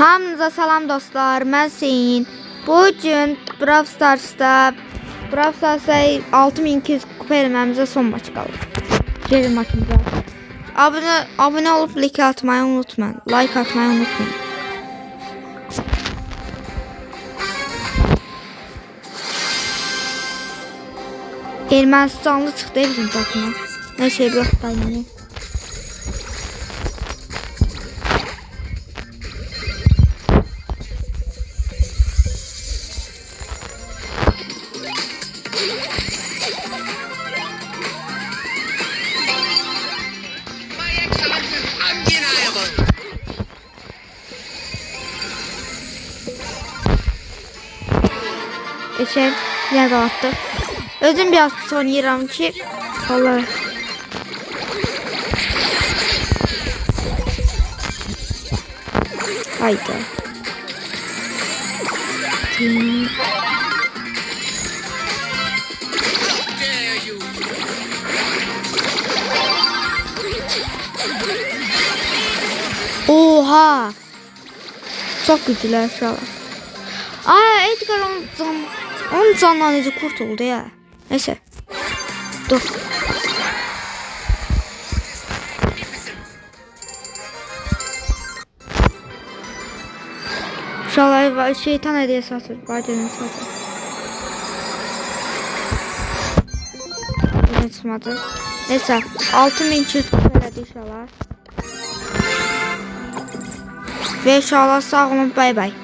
Hamınıza salam dostlar, mən Hüseyin. Bugün Brawl Stars'da 6200 kupa eləməyimizə son maç qalır. Gəlin maçımıza. Abone olup like atmayı unutmayın. Like atmayı unutmayın. Ermənistanlı çıxdı bizim takıma. Nə şey yox dayanır. Geçen yer attı. Özüm biraz oynayıram ki vallahi. Haydi. Oha. Çok güçlüler şu an. Aa, Edgar onun canından necə kurtuldu ya. Neyse. Dur. İnşallah şeytan hediyesi atır. Bacanın satır. Yine çıkmadı. Neyse. 6200 kupayladı inşallah. Ve inşallah sağ olun. Bay bay.